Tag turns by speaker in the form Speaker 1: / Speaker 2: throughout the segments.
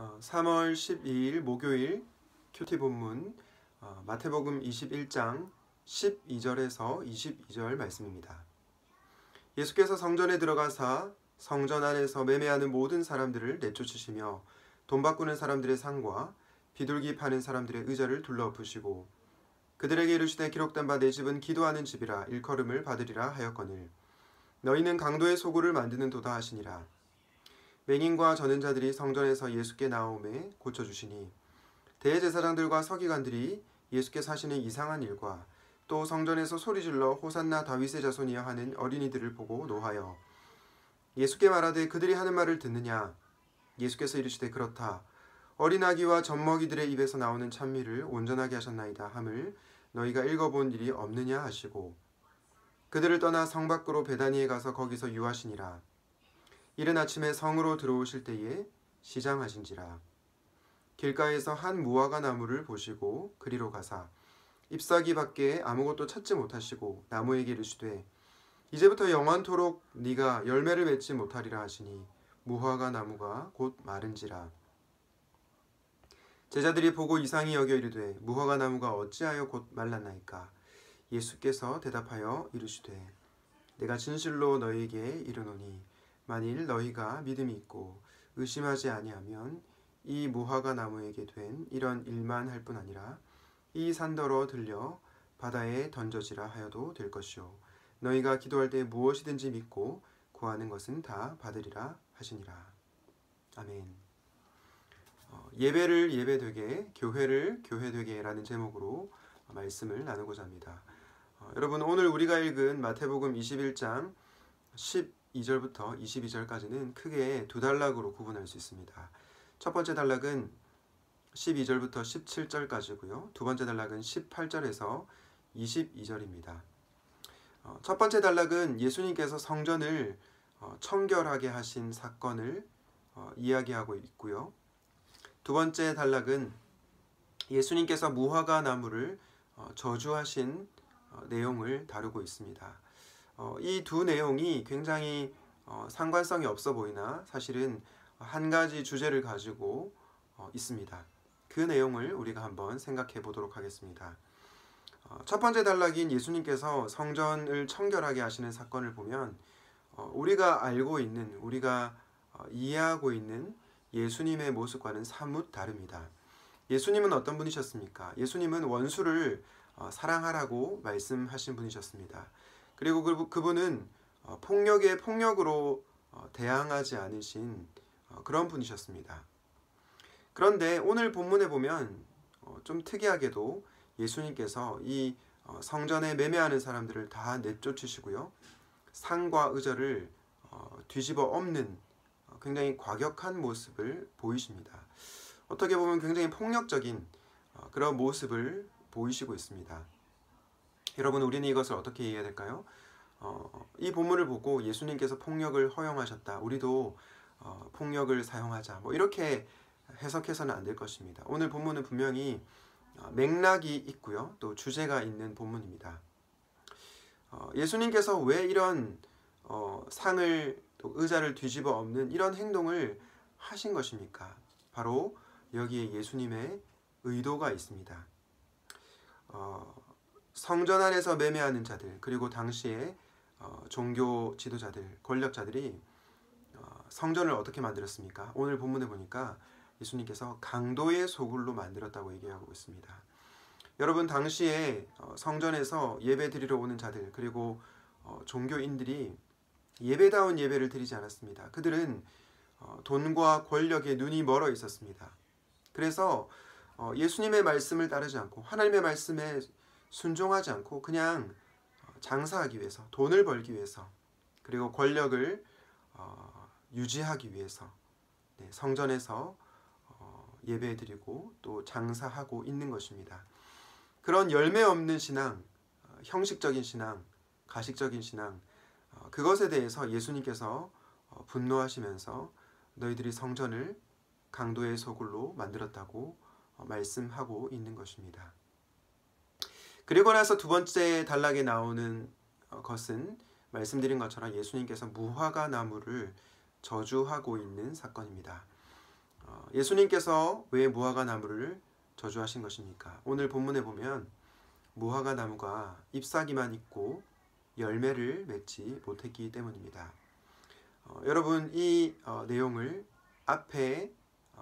Speaker 1: 3월 12일 목요일 큐티 본문 마태복음 21장 12절에서 22절 말씀입니다. 예수께서 성전에 들어가사 성전 안에서 매매하는 모든 사람들을 내쫓으시며 돈 바꾸는 사람들의 상과 비둘기 파는 사람들의 의자를 둘러엎으시고 그들에게 이르시되 기록된 바 내 집은 기도하는 집이라 일컬음을 받으리라 하였거늘 너희는 강도의 소굴을 만드는 도다 하시니라. 맹인과 저는 자들이 성전에서 예수께 나오매 고쳐주시니 대제사장들과 서기관들이 예수께서 하시는 이상한 일과 또 성전에서 소리질러 호산나 다윗의 자손이여 하는 어린이들을 보고 노하여 예수께 말하되 그들이 하는 말을 듣느냐. 예수께서 이르시되 그렇다. 어린 아기와 젖먹이들의 입에서 나오는 찬미를 온전하게 하셨나이다 함을 너희가 읽어본 일이 없느냐 하시고 그들을 떠나 성 밖으로 베다니에 가서 거기서 유하시니라. 이른 아침에 성으로 들어오실 때에 시장하신지라. 길가에서 한 무화과 나무를 보시고 그리로 가사 잎사귀 밖에 아무것도 찾지 못하시고 나무에게 이르시되 이제부터 영원토록 네가 열매를 맺지 못하리라 하시니 무화과 나무가 곧 마른지라. 제자들이 보고 이상히 여겨 이르되 무화과 나무가 어찌하여 곧 말랐나이까. 예수께서 대답하여 이르시되 내가 진실로 너희에게 이르노니 만일 너희가 믿음이 있고 의심하지 아니하면 이 무화과 나무에게 된 이런 일만 할 뿐 아니라 이 산더러 들려 바다에 던져지라 하여도 될 것이요 너희가 기도할 때 무엇이든지 믿고 구하는 것은 다 받으리라 하시니라. 아멘. 예배를 예배되게 교회를 교회되게 라는 제목으로 말씀을 나누고자 합니다. 여러분, 오늘 우리가 읽은 마태복음 21장 12절부터 22절까지는 크게 두 단락으로 구분할 수 있습니다. 첫 번째 단락은 12절부터 17절까지고요. 두 번째 단락은 18절에서 22절입니다. 첫 번째 단락은 예수님께서 성전을 청결하게 하신 사건을 이야기하고 있고요. 두 번째 단락은 예수님께서 무화과 나무를 저주하신 내용을 다루고 있습니다. 이 두 내용이 굉장히 상관성이 없어 보이나 사실은 한 가지 주제를 가지고 있습니다. 그 내용을 우리가 한번 생각해 보도록 하겠습니다. 첫 번째 단락인 예수님께서 성전을 청결하게 하시는 사건을 보면 우리가 알고 있는, 우리가 이해하고 있는 예수님의 모습과는 사뭇 다릅니다. 예수님은 어떤 분이셨습니까? 예수님은 원수를 사랑하라고 말씀하신 분이셨습니다. 그리고 그분은 폭력에 폭력으로 대항하지 않으신 그런 분이셨습니다. 그런데 오늘 본문에 보면 좀 특이하게도 예수님께서 이 성전에 매매하는 사람들을 다 내쫓으시고요. 상과 의자를 뒤집어 엎는 굉장히 과격한 모습을 보이십니다. 어떻게 보면 굉장히 폭력적인 그런 모습을 보이시고 있습니다. 여러분, 우리는 이것을 어떻게 이해해야 될까요? 이 본문을 보고 예수님께서 폭력을 허용하셨다. 우리도 폭력을 사용하자. 이렇게 해석해서는 안 될 것입니다. 오늘 본문은 분명히 맥락이 있고요. 또 주제가 있는 본문입니다. 예수님께서 왜 이런 상을 또 의자를 뒤집어 엎는 이런 행동을 하신 것입니까? 바로 여기에 예수님의 의도가 있습니다. 성전 안에서 매매하는 자들, 그리고 당시에 종교 지도자들, 권력자들이 성전을 어떻게 만들었습니까? 오늘 본문에 보니까 예수님께서 강도의 소굴로 만들었다고 얘기하고 있습니다. 여러분, 당시에 성전에서 예배 드리러 오는 자들, 그리고 종교인들이 예배다운 예배를 드리지 않았습니다. 그들은 돈과 권력에 눈이 멀어 있었습니다. 그래서 예수님의 말씀을 따르지 않고 하나님의 말씀에 순종하지 않고 그냥 장사하기 위해서, 돈을 벌기 위해서, 그리고 권력을 유지하기 위해서 성전에서 예배드리고 또 장사하고 있는 것입니다. 그런 열매 없는 신앙, 형식적인 신앙, 가식적인 신앙, 그것에 대해서 예수님께서 분노하시면서 너희들이 성전을 강도의 소굴로 만들었다고 말씀하고 있는 것입니다. 그리고 나서 두 번째 단락에 나오는 것은 말씀드린 것처럼 예수님께서 무화과 나무를 저주하고 있는 사건입니다. 예수님께서 왜 무화과 나무를 저주하신 것입니까? 오늘 본문에 보면 무화과 나무가 잎사귀만 있고 열매를 맺지 못했기 때문입니다. 여러분 이 내용을 앞에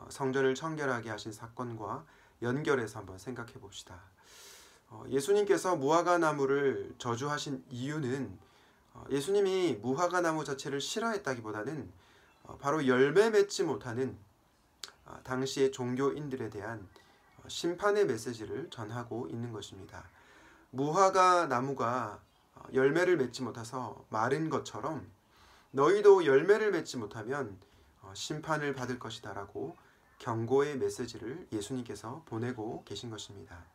Speaker 1: 성전을 청결하게 하신 사건과 연결해서 한번 생각해 봅시다. 예수님께서 무화과 나무를 저주하신 이유는 예수님이 무화과 나무 자체를 싫어했다기보다는 바로 열매 맺지 못하는 당시의 종교인들에 대한 심판의 메시지를 전하고 있는 것입니다. 무화과 나무가 열매를 맺지 못해서 마른 것처럼 너희도 열매를 맺지 못하면 심판을 받을 것이다 라고 경고의 메시지를 예수님께서 보내고 계신 것입니다.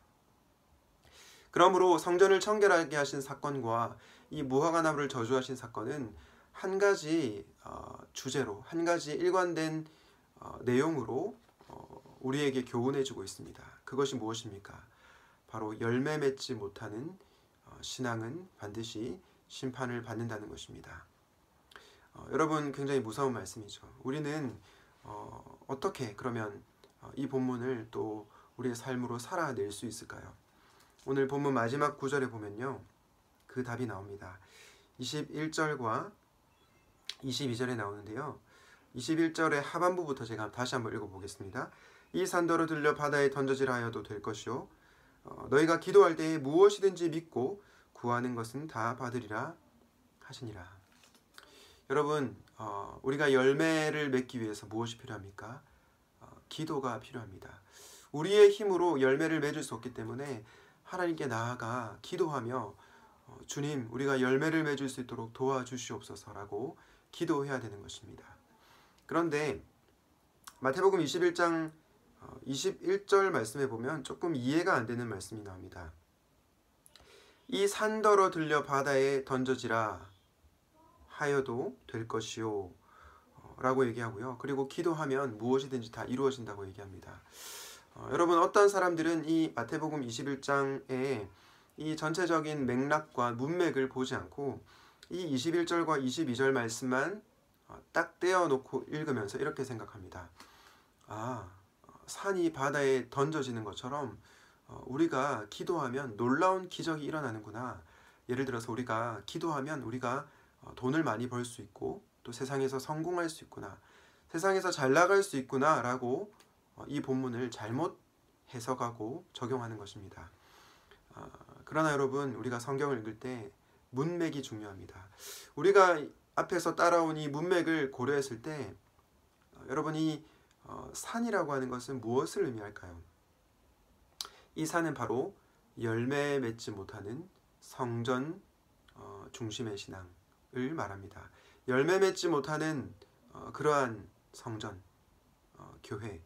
Speaker 1: 그러므로 성전을 청결하게 하신 사건과 이 무화과 나무를 저주하신 사건은 한 가지 주제로, 한 가지 일관된 내용으로 우리에게 교훈해주고 있습니다. 그것이 무엇입니까? 바로 열매 맺지 못하는 신앙은 반드시 심판을 받는다는 것입니다. 여러분 굉장히 무서운 말씀이죠. 우리는 어떻게 그러면 이 본문을 또 우리의 삶으로 살아낼 수 있을까요? 오늘 본문 마지막 구절에 보면요. 그 답이 나옵니다. 21절과 22절에 나오는데요. 21절의 하반부부터 제가 다시 한번 읽어보겠습니다. 이 산더러 들려 바다에 던져지라 하여도 될 것이요 너희가 기도할 때에 무엇이든지 믿고 구하는 것은 다 받으리라 하시니라. 여러분 우리가 열매를 맺기 위해서 무엇이 필요합니까? 기도가 필요합니다. 우리의 힘으로 열매를 맺을 수 없기 때문에 하나님께 나아가 기도하며 주님 우리가 열매를 맺을 수 있도록 도와주시옵소서라고 기도해야 되는 것입니다. 그런데 마태복음 21장 21절 말씀에 보면 조금 이해가 안 되는 말씀이 나옵니다. 이 산더러 들려 바다에 던져지라 하여도 될 것이요 라고 얘기하고요. 그리고 기도하면 무엇이든지 다 이루어진다고 얘기합니다. 여러분 어떤 사람들은 이 마태복음 21장의 이 전체적인 맥락과 문맥을 보지 않고 이 21절과 22절 말씀만 딱 떼어놓고 읽으면서 이렇게 생각합니다. 산이 바다에 던져지는 것처럼 우리가 기도하면 놀라운 기적이 일어나는구나. 예를 들어서 우리가 기도하면 우리가 돈을 많이 벌 수 있고 또 세상에서 성공할 수 있구나. 세상에서 잘 나갈 수 있구나 라고 이 본문을 잘못 해석하고 적용하는 것입니다. 그러나 여러분 우리가 성경을 읽을 때 문맥이 중요합니다. 우리가 앞에서 따라온 이 문맥을 고려했을 때 여러분이 산이라고 하는 것은 무엇을 의미할까요? 이 산은 바로 열매 맺지 못하는 성전 중심의 신앙을 말합니다. 열매 맺지 못하는 그러한 성전, 교회,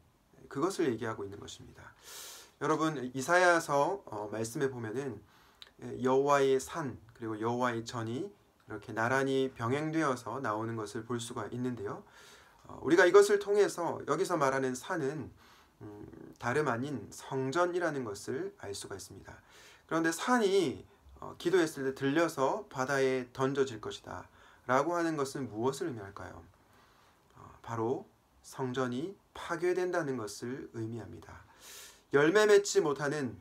Speaker 1: 그것을 얘기하고 있는 것입니다. 여러분 이사야서 말씀에 보면은 여호와의 산 그리고 여호와의 전이 이렇게 나란히 병행되어서 나오는 것을 볼 수가 있는데요. 우리가 이것을 통해서 여기서 말하는 산은 다름 아닌 성전이라는 것을 알 수가 있습니다. 그런데 산이 기도했을 때 들려서 바다에 던져질 것이다 라고 하는 것은 무엇을 의미할까요? 바로 성전이 파괴된다는 것을 의미합니다. 열매 맺지 못하는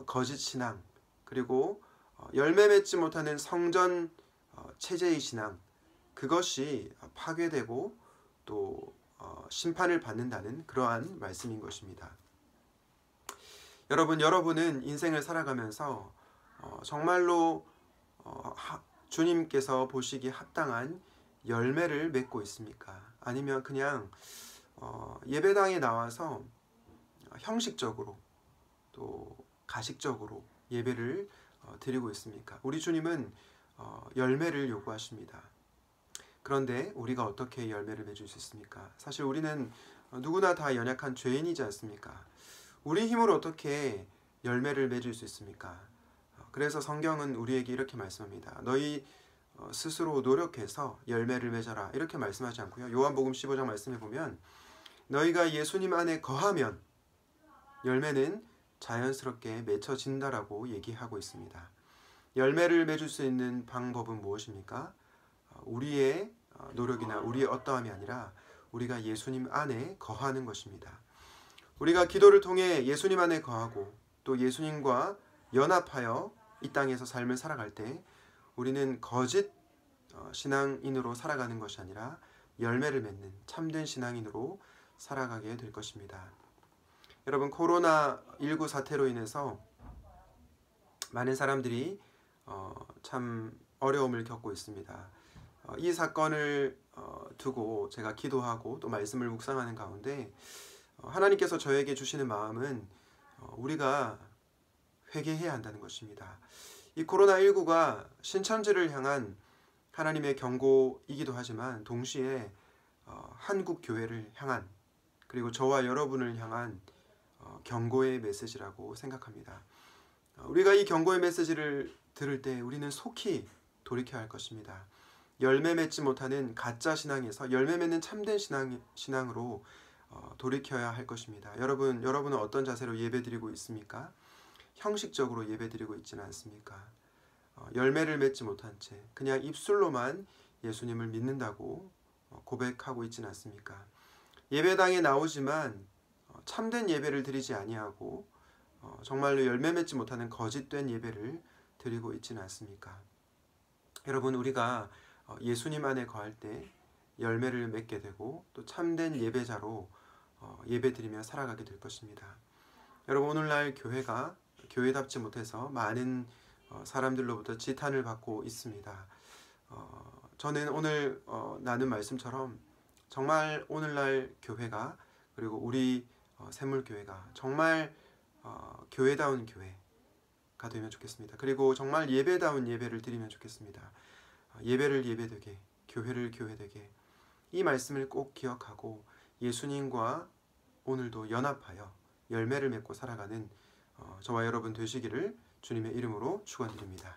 Speaker 1: 거짓 신앙 그리고 열매 맺지 못하는 성전 체제의 신앙 그것이 파괴되고 또 심판을 받는다는 그러한 말씀인 것입니다. 여러분은 인생을 살아가면서 정말로 주님께서 보시기에 합당한 열매를 맺고 있습니까? 아니면 그냥 예배당에 나와서 형식적으로 또 가식적으로 예배를 드리고 있습니까? 우리 주님은 열매를 요구하십니다. 그런데 우리가 어떻게 열매를 맺을 수 있습니까? 사실 우리는 누구나 다 연약한 죄인이지 않습니까? 우리 힘으로 어떻게 열매를 맺을 수 있습니까? 그래서 성경은 우리에게 이렇게 말씀합니다. 너희 스스로 노력해서 열매를 맺어라 이렇게 말씀하지 않고요. 요한복음 15장 말씀에 보면 너희가 예수님 안에 거하면 열매는 자연스럽게 맺혀진다라고 얘기하고 있습니다. 열매를 맺을 수 있는 방법은 무엇입니까? 우리의 노력이나 우리의 어떠함이 아니라 우리가 예수님 안에 거하는 것입니다. 우리가 기도를 통해 예수님 안에 거하고 또 예수님과 연합하여 이 땅에서 삶을 살아갈 때 우리는 거짓 신앙인으로 살아가는 것이 아니라 열매를 맺는 참된 신앙인으로 살아가게 될 것입니다. 여러분, 코로나19 사태로 인해서 많은 사람들이 참 어려움을 겪고 있습니다. 이 사건을 두고 제가 기도하고 또 말씀을 묵상하는 가운데 하나님께서 저에게 주시는 마음은 우리가 회개해야 한다는 것입니다. 이 코로나19가 신천지를 향한 하나님의 경고이기도 하지만 동시에 한국 교회를 향한 그리고 저와 여러분을 향한 경고의 메시지라고 생각합니다. 우리가 이 경고의 메시지를 들을 때 우리는 속히 돌이켜야 할 것입니다. 열매 맺지 못하는 가짜 신앙에서 열매 맺는 참된 신앙으로 돌이켜야 할 것입니다. 여러분은 어떤 자세로 예배드리고 있습니까? 형식적으로 예배드리고 있지는 않습니까? 열매를 맺지 못한 채 그냥 입술로만 예수님을 믿는다고 고백하고 있지는 않습니까? 예배당에 나오지만 참된 예배를 드리지 아니하고 정말로 열매 맺지 못하는 거짓된 예배를 드리고 있지는 않습니까? 여러분, 우리가 예수님 안에 거할 때 열매를 맺게 되고 또 참된 예배자로 예배드리며 살아가게 될 것입니다. 여러분, 오늘날 교회가 교회답지 못해서 많은 사람들로부터 지탄을 받고 있습니다. 저는 오늘 나눈 말씀처럼 정말 오늘날 교회가 그리고 우리 샘물교회가 정말 교회다운 교회가 되면 좋겠습니다. 그리고 정말 예배다운 예배를 드리면 좋겠습니다. 예배를 예배되게, 교회를 교회되게, 이 말씀을 꼭 기억하고 예수님과 오늘도 연합하여 열매를 맺고 살아가는 저와 여러분 되시기를 주님의 이름으로 축원드립니다.